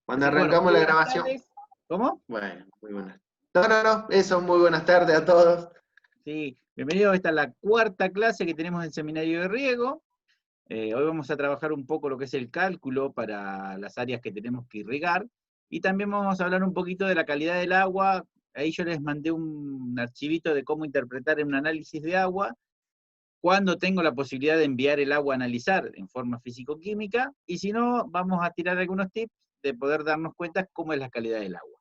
Cuando Así que, bueno, arrancamos muy la buenas grabación. tardes. ¿Cómo? Bueno, muy buenas. No, eso, muy buenas tardes a todos. Sí, bienvenidos. Esta es la cuarta clase que tenemos en Seminario de Riego. Hoy vamos a trabajar un poco lo que es el cálculo para las áreas que tenemos que irrigar. Y también vamos a hablar un poquito de la calidad del agua. Ahí yo les mandé un archivito de cómo interpretar en un análisis de agua, cuando tengo la posibilidad de enviar el agua a analizar en forma físico-química, y si no, vamos a tirar algunos tips de poder darnos cuenta cómo es la calidad del agua.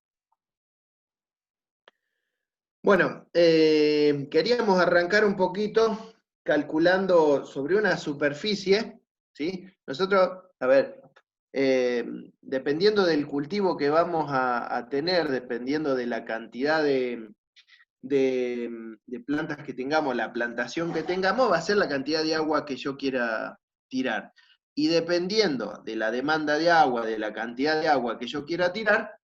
Bueno, queríamos arrancar un poquito calculando sobre una superficie, ¿sí? Nosotros, a ver, dependiendo del cultivo que vamos a tener, dependiendo de la cantidad de plantas que tengamos, la plantación que tengamos, va a ser la cantidad de agua que yo quiera tirar. Y dependiendo de la demanda de agua, de la cantidad de agua que yo quiera tirar,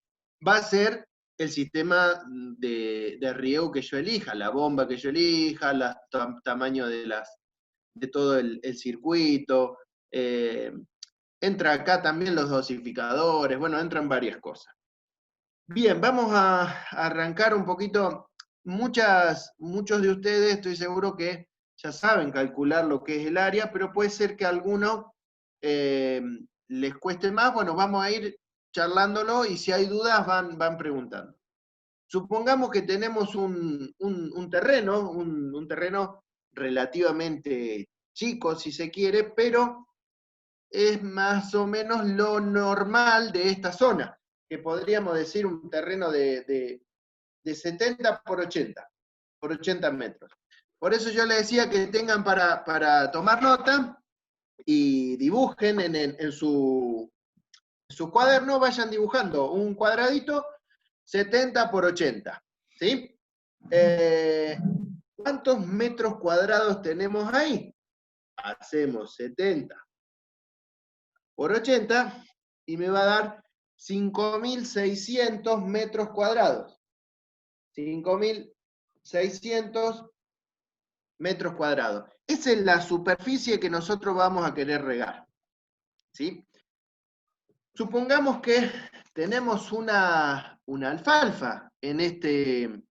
va a ser el sistema de riego que yo elija, la bomba que yo elija, el tamaño de todo el circuito. Entra acá también los dosificadores, bueno, entran varias cosas. Bien, vamos a arrancar un poquito. Muchos de ustedes estoy seguro que ya saben calcular lo que es el área, pero puede ser que a alguno les cueste más. Bueno, vamos a ir charlándolo y si hay dudas van preguntando. Supongamos que tenemos un terreno relativamente chico, si se quiere, pero es más o menos lo normal de esta zona, que podríamos decir un terreno de 70 por 80 metros. Por eso yo les decía que tengan para tomar nota y dibujen en su cuaderno, vayan dibujando un cuadradito 70 por 80, ¿sí? ¿Cuántos metros cuadrados tenemos ahí? Hacemos 70 por 80 y me va a dar 5.600 metros cuadrados. 5.600 metros cuadrados. Esa es la superficie que nosotros vamos a querer regar, ¿sí? Supongamos que tenemos una alfalfa en este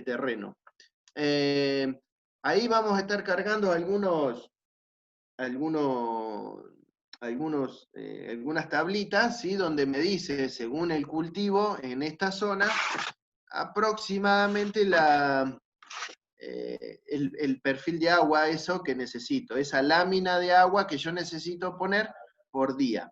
terreno. Ahí vamos a estar cargando algunas tablitas, ¿sí? Donde me dice, según el cultivo, en esta zona, aproximadamente el perfil de agua, eso que necesito, esa lámina de agua que yo necesito poner por día.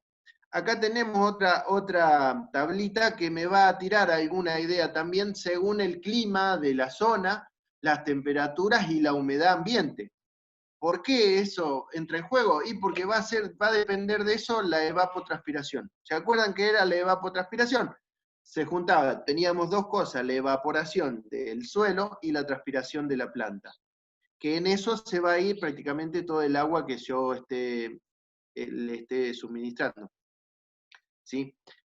Acá tenemos otra tablita que me va a tirar alguna idea también según el clima de la zona, las temperaturas y la humedad ambiente. ¿Por qué eso entra en juego? Y porque va a depender de eso la evapotranspiración. ¿Se acuerdan qué era la evapotranspiración? Se juntaba, teníamos dos cosas, la evaporación del suelo y la transpiración de la planta. Que en eso se va a ir prácticamente todo el agua que yo le esté suministrando, ¿sí?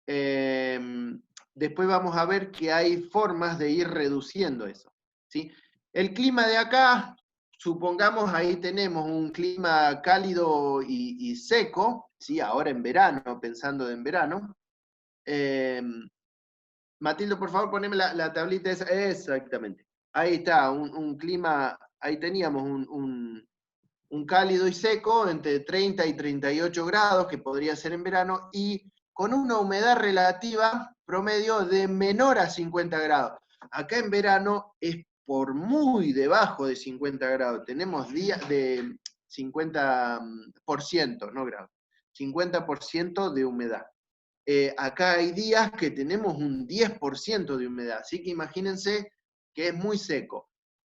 Después vamos a ver que hay formas de ir reduciendo eso, ¿sí? El clima de acá, supongamos ahí tenemos un clima cálido y seco, ¿sí? Ahora en verano, pensando en verano. Matilde, por favor, poneme la tablita esa. Exactamente. Ahí está, un clima, ahí teníamos un cálido y seco entre 30 y 38 grados, que podría ser en verano, y con una humedad relativa promedio de menor a 50 grados. Acá en verano es por muy debajo de 50 grados. Tenemos días de 50%, no grados, 50% de humedad. Acá hay días que tenemos un 10% de humedad, así que imagínense que es muy seco.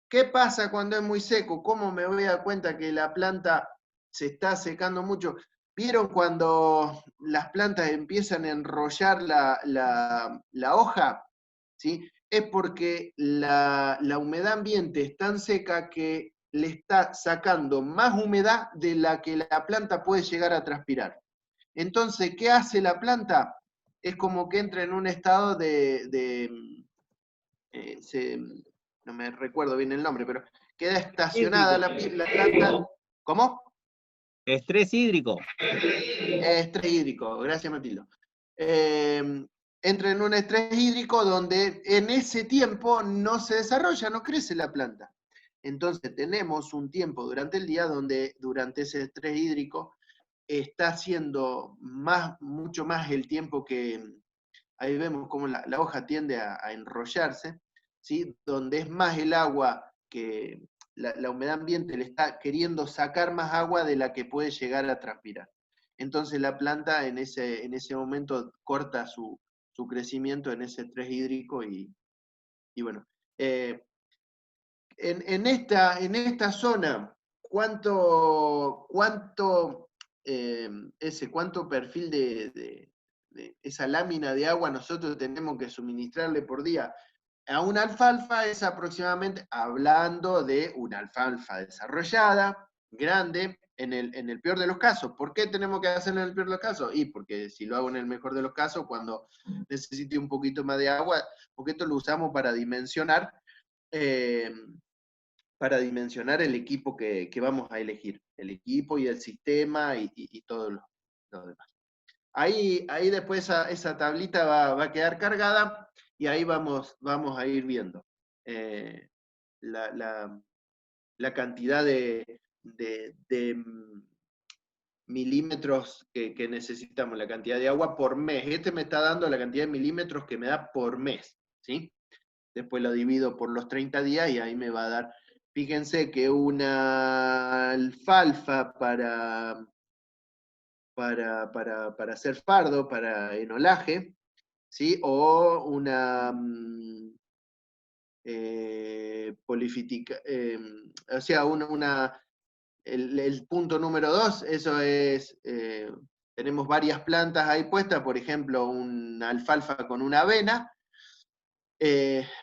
¿Qué pasa cuando es muy seco? ¿Cómo me voy a dar cuenta que la planta se está secando mucho? ¿Vieron cuando las plantas empiezan a enrollar la hoja? ¿Sí? Es porque la humedad ambiente es tan seca que le está sacando más humedad de la que la planta puede llegar a transpirar. Entonces, ¿qué hace la planta? Es como que entra en un estado no me recuerdo bien el nombre, pero queda estacionada la planta. ¿Cómo? Estrés hídrico. Estrés hídrico, gracias Matildo. entra en un estrés hídrico donde en ese tiempo no se desarrolla, no crece la planta. Entonces tenemos un tiempo durante el día donde durante ese estrés hídrico está siendo mucho más el tiempo que, ahí vemos cómo la hoja tiende a enrollarse, ¿sí? Donde es más el agua que la humedad ambiente le está queriendo sacar más agua de la que puede llegar a transpirar. Entonces la planta en ese momento corta su crecimiento en ese estrés hídrico y bueno. En esta zona, ¿cuánto perfil de esa lámina de agua nosotros tenemos que suministrarle por día? A una alfalfa es aproximadamente, hablando de una alfalfa desarrollada, grande, en el peor de los casos. ¿Por qué tenemos que hacerlo en el peor de los casos? Y porque si lo hago en el mejor de los casos, cuando necesite un poquito más de agua, porque esto lo usamos para dimensionar el equipo que vamos a elegir, el equipo y el sistema y todo lo demás. Ahí después esa tablita va a quedar cargada y ahí vamos a ir viendo la cantidad de milímetros que necesitamos, la cantidad de agua por mes. Este me está dando la cantidad de milímetros que me da por mes, ¿sí? Después lo divido por los 30 días y ahí me va a dar. Fíjense que una alfalfa para hacer fardo, para enolaje, ¿sí? O una polifitica, o sea, el punto número 2, eso es, tenemos varias plantas ahí puestas, por ejemplo, una alfalfa con una avena,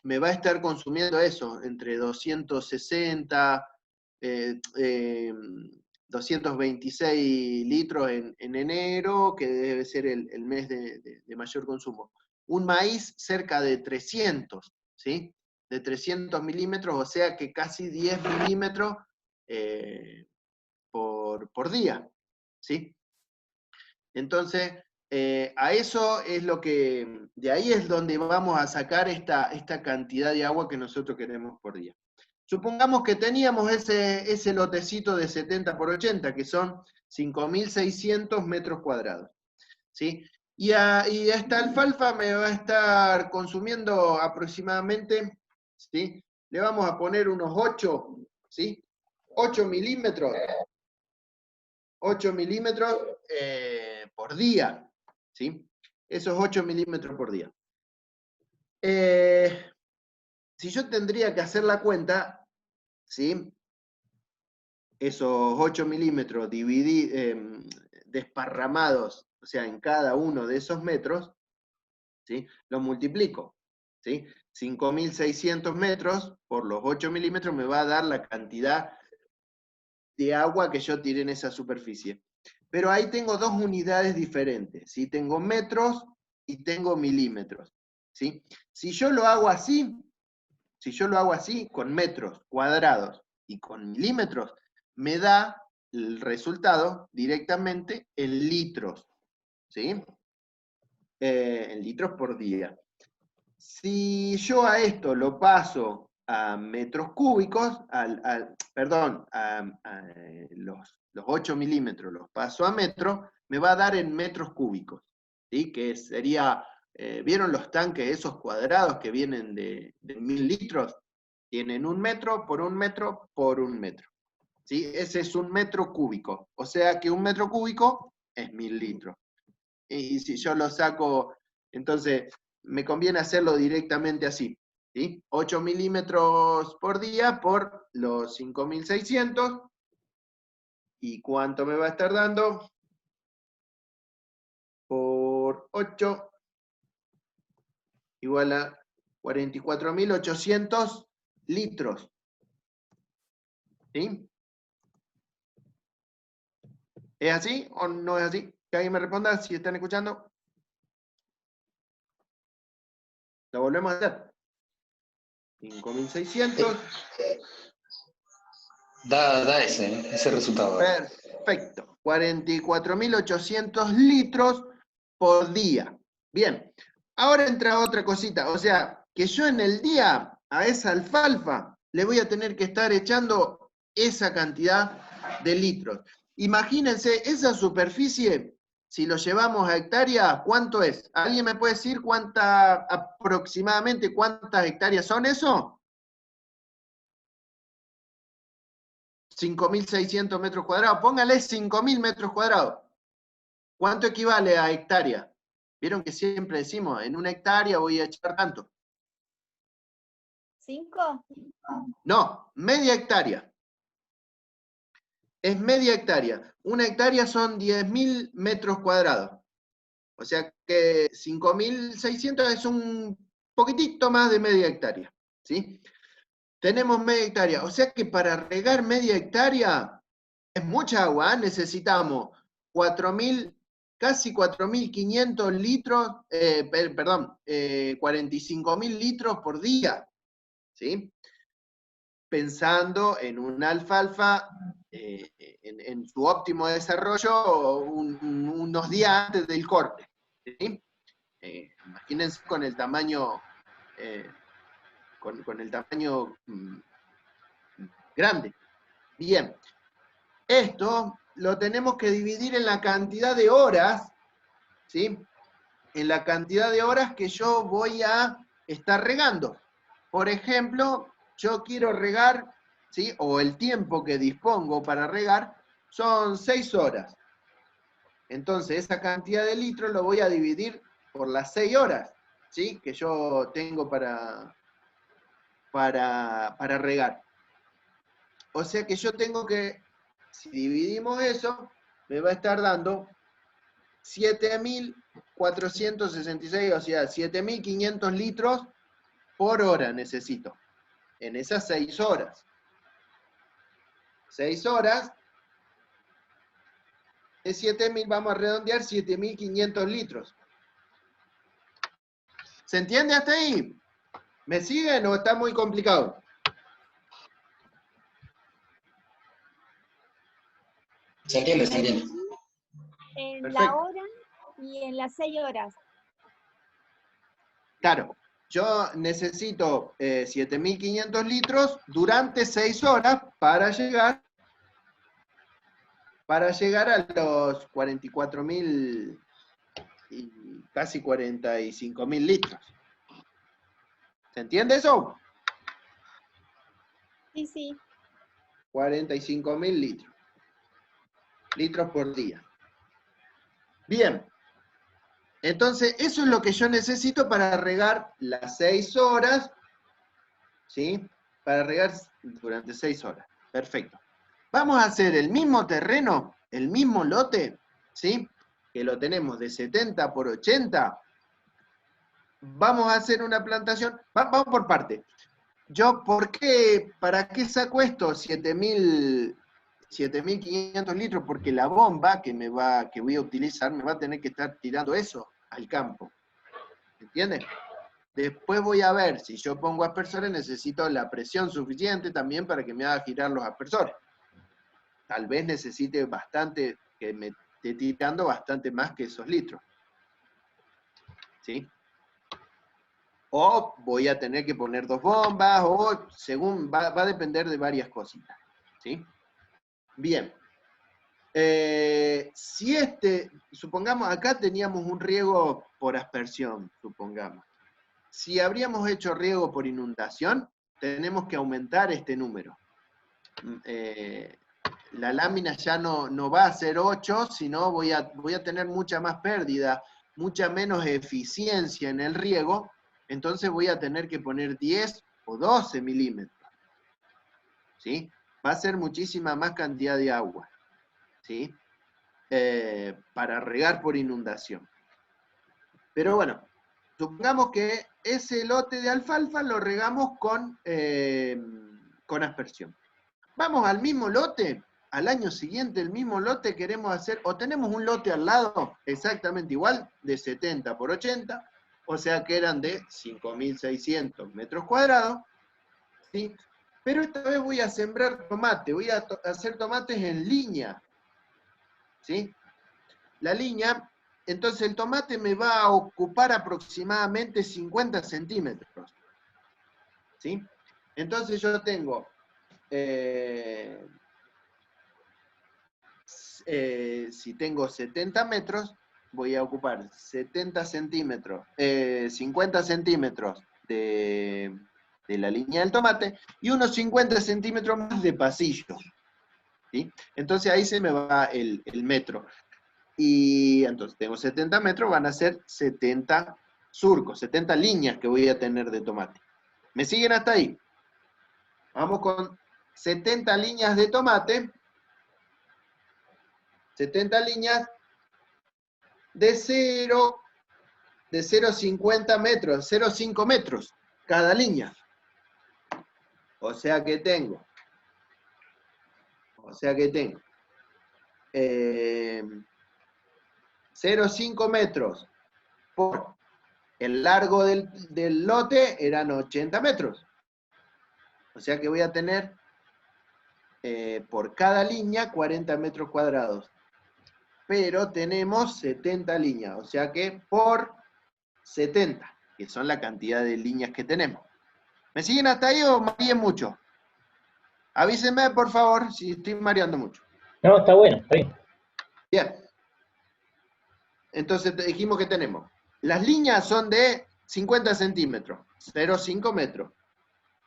me va a estar consumiendo eso, entre 260, 226 litros en enero, que debe ser el mes de mayor consumo. Un maíz cerca de 300, ¿sí? De 300 milímetros, o sea que casi 10 milímetros por día, ¿sí? Entonces, a eso es lo que, de ahí es donde vamos a sacar esta cantidad de agua que nosotros queremos por día. Supongamos que teníamos ese lotecito de 70 por 80, que son 5.600 metros cuadrados, ¿sí? Y esta alfalfa me va a estar consumiendo aproximadamente, ¿sí? Le vamos a poner unos 8, ¿sí? 8 milímetros 8 milímetros por día, ¿sí? Esos 8 milímetros por día. Si yo tendría que hacer la cuenta, ¿sí? Esos 8 milímetros desparramados, o sea, en cada uno de esos metros, ¿sí? Los multiplico, ¿sí? 5.600 metros por los 8 milímetros me va a dar la cantidad de agua que yo tiré en esa superficie. Pero ahí tengo dos unidades diferentes, ¿sí? Tengo metros y tengo milímetros, ¿sí? Si yo lo hago así, con metros cuadrados y con milímetros, me da el resultado directamente en litros, ¿sí? En litros por día. Si yo a esto lo paso a metros cúbicos, perdón, a los 8 milímetros los paso a metros, me va a dar en metros cúbicos, ¿sí? Que sería, ¿vieron los tanques esos cuadrados que vienen de 1.000 litros? Tienen 1 metro por 1 metro por 1 metro, ¿sí? Ese es 1 metro cúbico, o sea que 1 metro cúbico es 1.000 litros. Y si yo lo saco, entonces me conviene hacerlo directamente así, ¿sí? 8 milímetros por día por los 5.600. ¿Y cuánto me va a estar dando? Por 8 igual a 44.800 litros, ¿sí? ¿Es así o no es así? Que alguien me responda si están escuchando. Lo volvemos a hacer. 5.600. Da ese resultado. Perfecto. 44.800 litros por día. Bien, ahora entra otra cosita, o sea, que yo en el día a esa alfalfa le voy a tener que estar echando esa cantidad de litros. Imagínense, esa superficie, si lo llevamos a hectáreas, ¿cuánto es? ¿Alguien me puede decir aproximadamente cuántas hectáreas son eso? 5.600 metros cuadrados. Póngale 5.000 metros cuadrados. ¿Cuánto equivale a hectárea? Vieron que siempre decimos, en una hectárea voy a echar tanto. ¿5? No, media hectárea. Es media hectárea. Una hectárea son 10.000 metros cuadrados. O sea que 5.600 es un poquitito más de media hectárea. ¿Sí? Tenemos media hectárea. O sea que para regar media hectárea es mucha agua. Necesitamos 4.000, casi 4.500 litros, 45.000 litros por día. ¿Sí? Pensando en una alfalfa en su óptimo desarrollo unos días antes del corte. ¿Sí? Imagínense con el tamaño, con el tamaño grande. Bien, esto lo tenemos que dividir en la cantidad de horas, ¿sí? En la cantidad de horas que yo voy a estar regando. Por ejemplo, yo quiero regar, ¿sí? O el tiempo que dispongo para regar son 6 horas. Entonces, esa cantidad de litros lo voy a dividir por las 6 horas, ¿sí? Que yo tengo para regar. O sea que yo tengo que, si dividimos eso, me va a estar dando 7.466, o sea, 7.500 litros por hora necesito, en esas 6 horas. 6 horas es 7.000, vamos a redondear, 7.500 litros. ¿Se entiende hasta ahí? ¿Me siguen o está muy complicado? Se entiende, se entiende. En Perfecto. la hora y en las 6 horas. Claro, yo necesito 7.500 litros durante 6 horas para llegar a los 44.000 y casi 45.000 litros. ¿Se entiende eso? Sí, sí. 45.000 litros. Litros por día. Bien. Entonces, eso es lo que yo necesito para regar las 6 horas, ¿sí? Para regar durante 6 horas. Perfecto. Vamos a hacer el mismo terreno, el mismo lote, ¿sí? Que lo tenemos de 70 por 80. Vamos a hacer una plantación. Vamos por parte. Yo, ¿para qué saco esto? 7.500 litros, porque la bomba que voy a utilizar me va a tener que estar tirando eso al campo. ¿Entiendes? Después voy a ver, si yo pongo aspersores, necesito la presión suficiente también para que me haga girar los aspersores. Tal vez necesite bastante, que me esté tirando bastante más que esos litros. ¿Sí? O voy a tener que poner 2 bombas, o según, va a depender de varias cositas. ¿Sí? Bien. Si supongamos, acá teníamos un riego por aspersión, supongamos. Si habríamos hecho riego por inundación, tenemos que aumentar este número. La lámina ya no va a ser 8, sino voy a tener mucha más pérdida, mucha menos eficiencia en el riego, entonces voy a tener que poner 10 o 12 milímetros. ¿Sí? Va a ser muchísima más cantidad de agua. ¿Sí? Para regar por inundación. Pero bueno, supongamos que ese lote de alfalfa lo regamos con aspersión. Vamos al mismo lote, al año siguiente el mismo lote queremos hacer, o tenemos un lote al lado exactamente igual, de 70 por 80, o sea que eran de 5.600 metros cuadrados, ¿sí? Pero esta vez voy a sembrar tomate, voy a hacer tomates en línea, ¿sí? La línea Entonces el tomate me va a ocupar aproximadamente 50 centímetros. ¿Sí? Entonces yo tengo, si tengo 70 metros, voy a ocupar 70 centímetros, 50 centímetros de la línea del tomate y unos 50 centímetros más de pasillo. ¿Sí? Entonces ahí se me va el metro. Y entonces tengo 70 metros, van a ser 70 surcos, 70 líneas que voy a tener de tomate. ¿Me siguen hasta ahí? Vamos con 70 líneas de tomate, 70 líneas de 0,50 metros, 0,5 metros cada línea. O sea que tengo 0,5 metros por el largo del lote eran 80 metros. O sea que voy a tener por cada línea 40 metros cuadrados. Pero tenemos 70 líneas, o sea que por 70, que son la cantidad de líneas que tenemos. ¿Me siguen hasta ahí o mareé mucho? Avísenme, por favor, si estoy mareando mucho. No, está bueno, está bien. Bien. Entonces dijimos que tenemos. Las líneas son de 50 centímetros, 0,5 metros.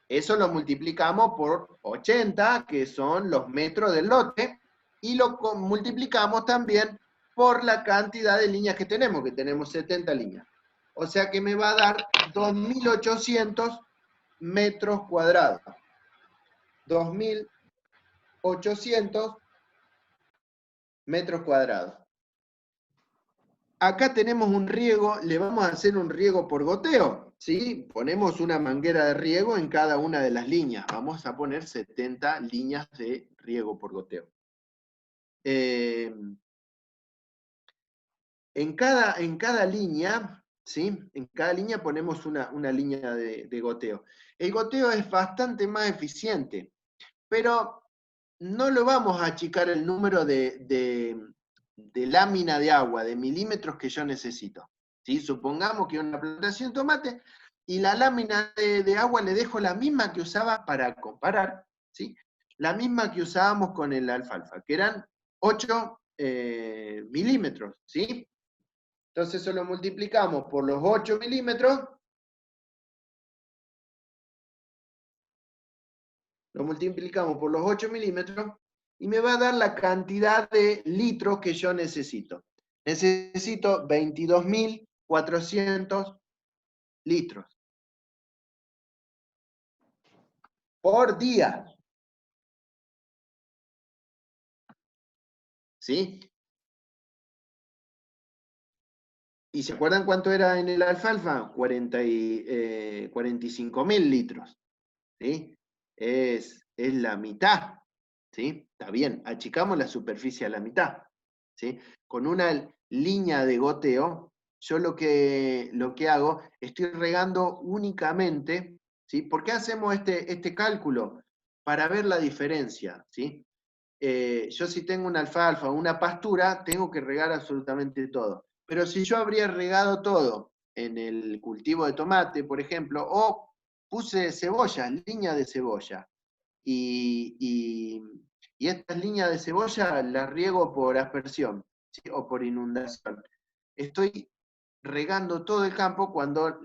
Eso lo multiplicamos por 80, que son los metros del lote, y lo multiplicamos también por la cantidad de líneas que tenemos 70 líneas. O sea que me va a dar 2.800 metros cuadrados. 2.800 metros cuadrados. Acá tenemos un riego, le vamos a hacer un riego por goteo, ¿sí? Ponemos una manguera de riego en cada una de las líneas. Vamos a poner 70 líneas de riego por goteo. En cada línea, ¿sí? En cada línea ponemos una línea de goteo. El goteo es bastante más eficiente, pero no lo vamos a achicar el número de lámina de agua, de milímetros que yo necesito. ¿Sí? Supongamos que una plantación de tomate y la lámina de agua le dejo la misma que usaba para comparar, ¿sí? La misma que usábamos con el alfalfa, que eran 8 milímetros, ¿sí? Entonces eso lo multiplicamos por los 8 milímetros, y me va a dar la cantidad de litros que yo necesito. Necesito 22.400 litros por día. ¿Sí? ¿Y se acuerdan cuánto era en el alfalfa? 45.000 litros. ¿Sí? Es la mitad. ¿Sí? Está bien, achicamos la superficie a la mitad. ¿Sí? Con una línea de goteo, yo lo que hago, estoy regando únicamente, ¿sí? ¿Por qué hacemos este cálculo? Para ver la diferencia, ¿sí? Yo si tengo una alfalfa o una pastura, tengo que regar absolutamente todo. Pero si yo habría regado todo en el cultivo de tomate, por ejemplo, o puse cebolla, línea de cebolla, y estas líneas de cebolla las riego por aspersión, ¿sí? O por inundación. Estoy regando todo el campo cuando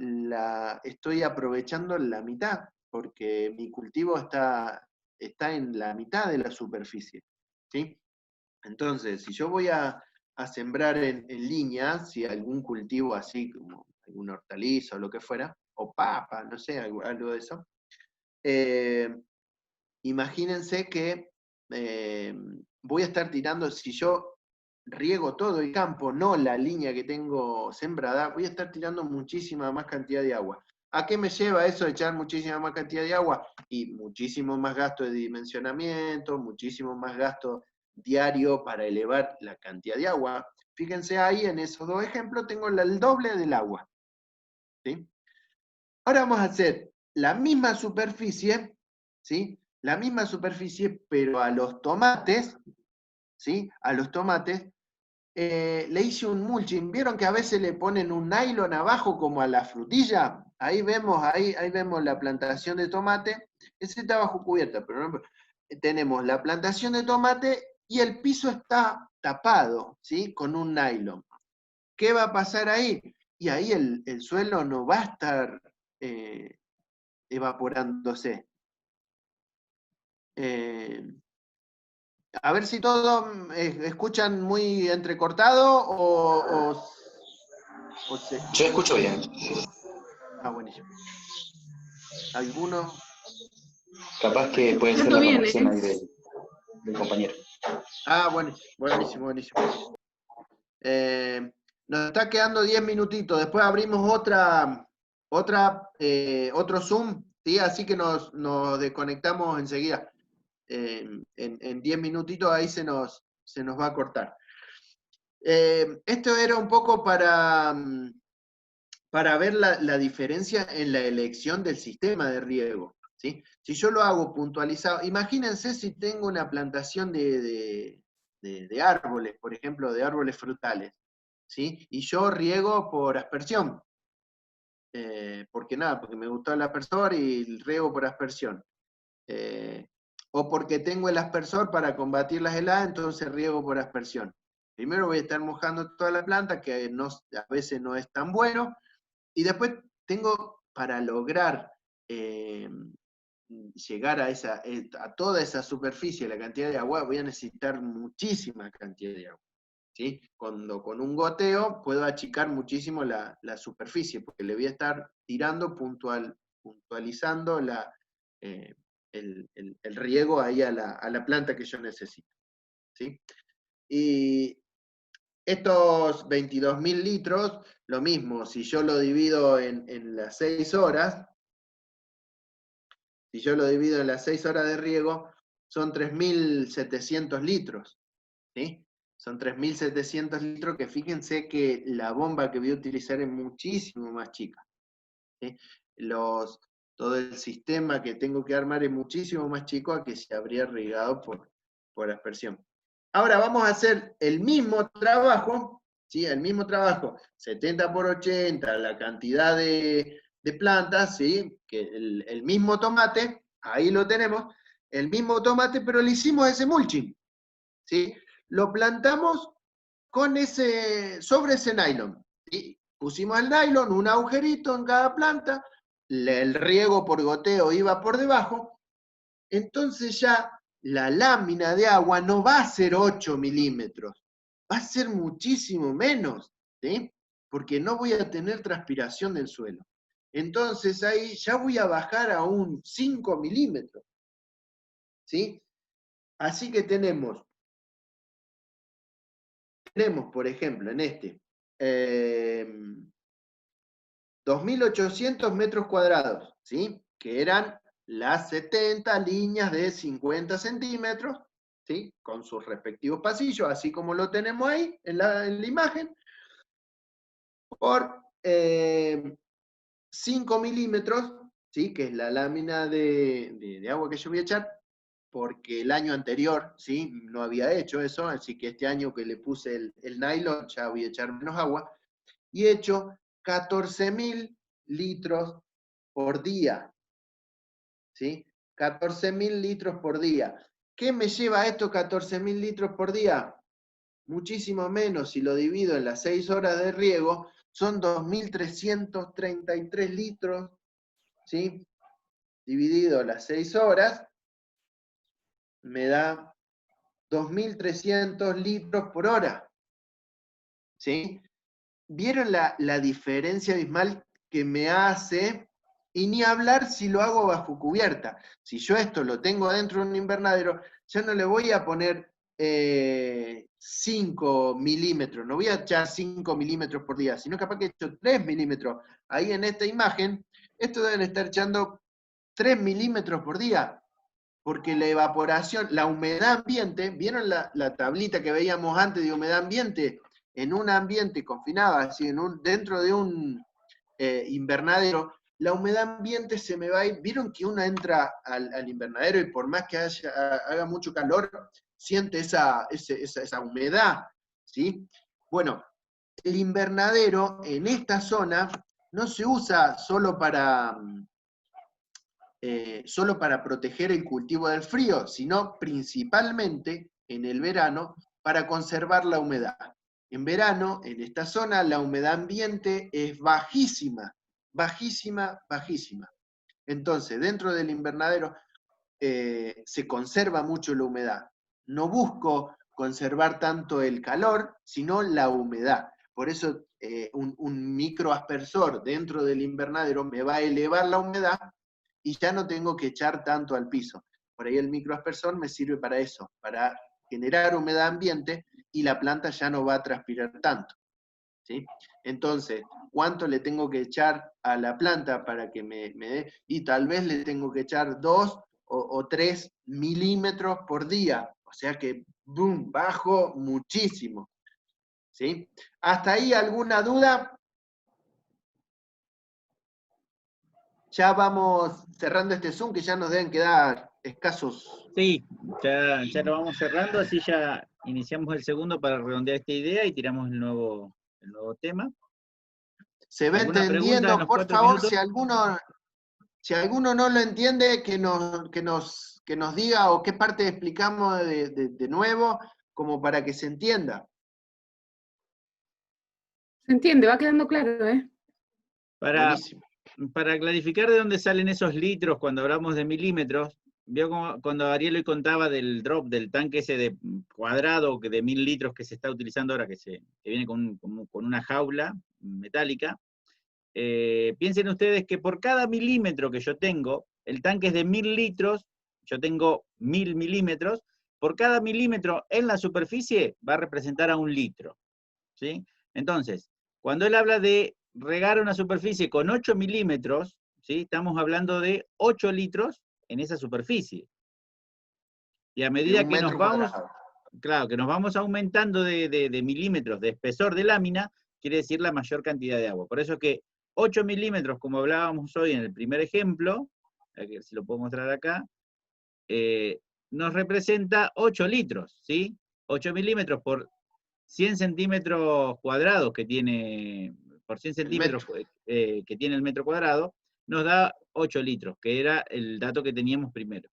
estoy aprovechando la mitad, porque mi cultivo está en la mitad de la superficie, ¿sí? Entonces, si yo voy a sembrar en línea, si algún cultivo así como alguna hortaliza o lo que fuera, o papa, no sé, algo de eso, imagínense que voy a estar tirando, si yo riego todo el campo, no la línea que tengo sembrada, voy a estar tirando muchísima más cantidad de agua. ¿A qué me lleva eso de echar muchísima más cantidad de agua? Y muchísimo más gasto de dimensionamiento, muchísimo más gasto diario para elevar la cantidad de agua. Fíjense ahí en esos dos ejemplos tengo el doble del agua. ¿Sí? Ahora vamos a hacer la misma superficie, ¿sí? La misma superficie, pero a los tomates, ¿sí? A los tomates le hice un mulching. ¿Vieron que a veces le ponen un nylon abajo como a la frutilla? Ahí vemos la plantación de tomate. Ese está bajo cubierta, pero no, tenemos la plantación de tomate y el piso está tapado, ¿sí? Con un nylon. ¿Qué va a pasar ahí? Y ahí el suelo no va a estar evaporándose. A ver si todos escuchan muy entrecortado o se... Yo escucho bien. Ah, buenísimo. ¿Alguno? Capaz que puede ser Siento la bien, conexión ahí del compañero. Ah, buenísimo. Nos está quedando 10 minutitos. Después abrimos otro Zoom, ¿sí? Así que nos desconectamos enseguida. En 10 minutitos ahí se nos va a cortar. Esto era un poco para ver la diferencia en la elección del sistema de riego, ¿sí? Si yo lo hago puntualizado, imagínense si tengo una plantación de árboles, por ejemplo, de árboles frutales, ¿sí? Y yo riego por aspersión, porque me gustó el aspersor y riego por aspersión. O porque tengo el aspersor para combatir las heladas, entonces riego por aspersión. Primero voy a estar mojando toda la planta, que a veces no es tan bueno, y después tengo, para lograr llegar a toda esa superficie, la cantidad de agua, voy a necesitar muchísima cantidad de agua, ¿sí? Cuando con un goteo puedo achicar muchísimo la superficie, porque le voy a estar tirando puntualizando el riego ahí a la planta que yo necesito, ¿sí? Y estos 22.000 litros, lo mismo, si yo lo divido en las 6 horas, si yo lo divido en las 6 horas de riego, son 3.700 litros, ¿sí? Son 3.700 litros que fíjense que la bomba que voy a utilizar es muchísimo más chica, ¿sí? Todo el sistema que tengo que armar es muchísimo más chico a que se habría regado por aspersión. Ahora vamos a hacer el mismo trabajo, ¿sí? El mismo trabajo, 70 por 80, la cantidad de plantas, ¿sí? Que el mismo tomate, ahí lo tenemos, el mismo tomate, pero le hicimos ese mulching, ¿sí? Lo plantamos sobre ese nylon, ¿sí? Pusimos el nylon, un agujerito en cada planta, el riego por goteo iba por debajo, entonces ya la lámina de agua no va a ser 8 milímetros, va a ser muchísimo menos, ¿sí? Porque no voy a tener transpiración del suelo. Entonces ahí ya voy a bajar a un 5 milímetros, ¿sí? Así que tenemos, por ejemplo, en este, 2.800 metros cuadrados, ¿sí? Que eran las 70 líneas de 50 centímetros, ¿sí? Con sus respectivos pasillos, así como lo tenemos ahí en la imagen, por 5 milímetros, ¿sí? Que es la lámina de agua que yo voy a echar, porque el año anterior, ¿sí? No había hecho eso, así que este año que le puse el nylon, ya voy a echar menos agua, y he hecho 14.000 litros por día, ¿sí? 14.000 litros por día. ¿Qué me lleva a estos 14.000 litros por día? Muchísimo menos. Si lo divido en las 6 horas de riego, son 2.333 litros, ¿sí? Dividido las 6 horas, me da 2.300 litros por hora, ¿sí? ¿Vieron la diferencia abismal que me hace? Y ni hablar si lo hago bajo cubierta. Si yo esto lo tengo dentro de un invernadero, ya no le voy a poner 5 milímetros, no voy a echar 5 milímetros por día, sino capaz que he hecho 3 milímetros. Ahí en esta imagen, esto deben estar echando 3 milímetros por día, porque la evaporación, la humedad ambiente, ¿vieron la tablita que veíamos antes de humedad ambiente? En un ambiente confinado, así, dentro de un invernadero, la humedad ambiente se me va a ir. ¿Vieron que uno entra al invernadero y por más que haga mucho calor, siente esa humedad? ¿Sí? Bueno, el invernadero en esta zona no se usa solo para proteger el cultivo del frío, sino principalmente en el verano para conservar la humedad. En verano, en esta zona, la humedad ambiente es bajísima, bajísima, bajísima. Entonces, dentro del invernadero se conserva mucho la humedad. No busco conservar tanto el calor, sino la humedad. Por eso un microaspersor dentro del invernadero me va a elevar la humedad y ya no tengo que echar tanto al piso. Por ahí el microaspersor me sirve para eso, para generar humedad ambiente y la planta ya no va a transpirar tanto. ¿Sí? Entonces, ¿cuánto le tengo que echar a la planta para que me dé? Y tal vez le tengo que echar 2 o 3 milímetros por día. O sea que, boom, bajo muchísimo. ¿Sí? ¿Hasta ahí alguna duda? Ya vamos cerrando este Zoom, que ya nos deben quedar escasos. Sí, ya lo vamos cerrando, así ya iniciamos el segundo para redondear esta idea y tiramos el nuevo tema. ¿Se va ¿Alguna pregunta en entendiendo? los Por 4 favor, minutos? si alguno no lo entiende, que nos diga o qué parte explicamos de nuevo, como para que se entienda. Se entiende, va quedando claro, ¿eh? Buenísimo. Para clarificar de dónde salen esos litros cuando hablamos de milímetros, vio cuando Ariel hoy contaba del drop, del tanque ese de cuadrado de 1000 litros que se está utilizando ahora, que viene con una jaula metálica. Piensen ustedes que por cada milímetro que yo tengo, el tanque es de 1000 litros, yo tengo 1000 milímetros, por cada milímetro en la superficie va a representar a 1 litro. ¿Sí? Entonces, cuando él habla de regar una superficie con 8 milímetros, ¿sí? Estamos hablando de 8 litros en esa superficie. Y a medida que nos vamos, claro, que nos vamos aumentando de milímetros de espesor de lámina, quiere decir la mayor cantidad de agua. Por eso es que 8 milímetros, como hablábamos hoy en el primer ejemplo, a ver si lo puedo mostrar acá, nos representa 8 litros, ¿sí? 8 milímetros por 100 centímetros cuadrados que tiene, por 100 centímetros que tiene el metro cuadrado, nos da 8 litros, que era el dato que teníamos primero.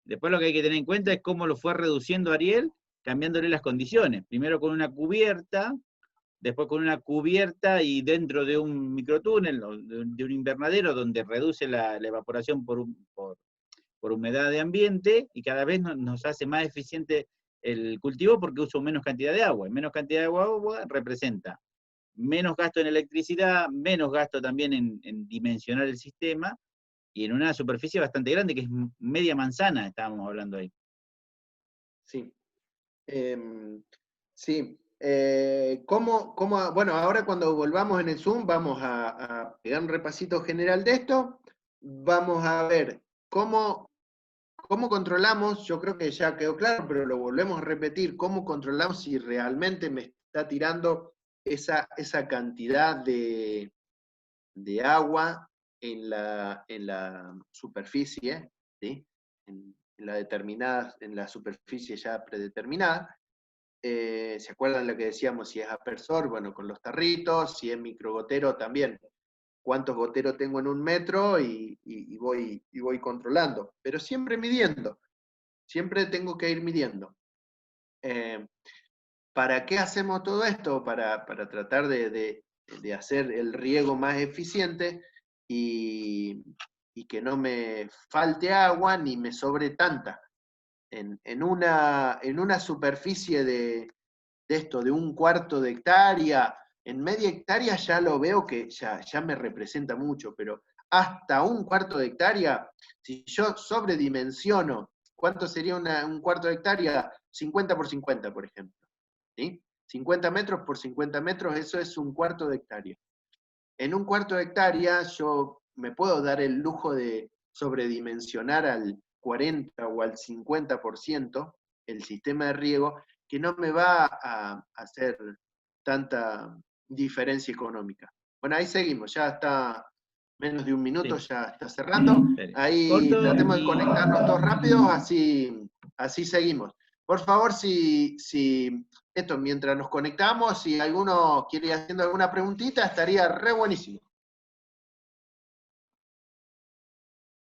Después lo que hay que tener en cuenta es cómo lo fue reduciendo Ariel, cambiándole las condiciones. Primero con una cubierta, después con una cubierta y dentro de un microtúnel, de un invernadero, donde reduce la evaporación por humedad de ambiente, y cada vez nos hace más eficiente el cultivo porque uso menos cantidad de agua. Y menos cantidad de agua representa menos gasto en electricidad, menos gasto también en dimensionar el sistema, y en una superficie bastante grande, que es media manzana, estábamos hablando ahí. Sí. Sí. Bueno, ahora cuando volvamos en el Zoom vamos a pegar un repasito general de esto. Vamos a ver cómo controlamos, yo creo que ya quedó claro, pero lo volvemos a repetir, cómo controlamos si realmente me está tirando esa cantidad de agua en la superficie, ¿sí? en la superficie ya predeterminada. ¿Se acuerdan lo que decíamos? Si es aspersor, bueno, con los tarritos, si es microgotero también, cuántos goteros tengo en 1 metro y voy controlando, pero siempre midiendo, siempre tengo que ir midiendo. ¿Para qué hacemos todo esto? Para tratar de hacer el riego más eficiente y que no me falte agua ni me sobre tanta. En una superficie de esto, de 1/4 de hectárea, en media hectárea ya lo veo que ya me representa mucho, pero hasta 1/4 de hectárea, si yo sobredimensiono, ¿cuánto sería 1/4 de hectárea? 50 por 50, por ejemplo. ¿Sí? 50 metros por 50 metros, eso es 1/4 de hectárea. En 1/4 de hectárea yo me puedo dar el lujo de sobredimensionar al 40 o al 50% el sistema de riego, que no me va a hacer tanta diferencia económica. Bueno, ahí seguimos, ya está menos de 1 minuto, sí. Ya está cerrando. Ahí tratemos de conectarnos todos rápido, así seguimos. Por favor, si Esto, mientras nos conectamos, si alguno quiere ir haciendo alguna preguntita, estaría re buenísimo.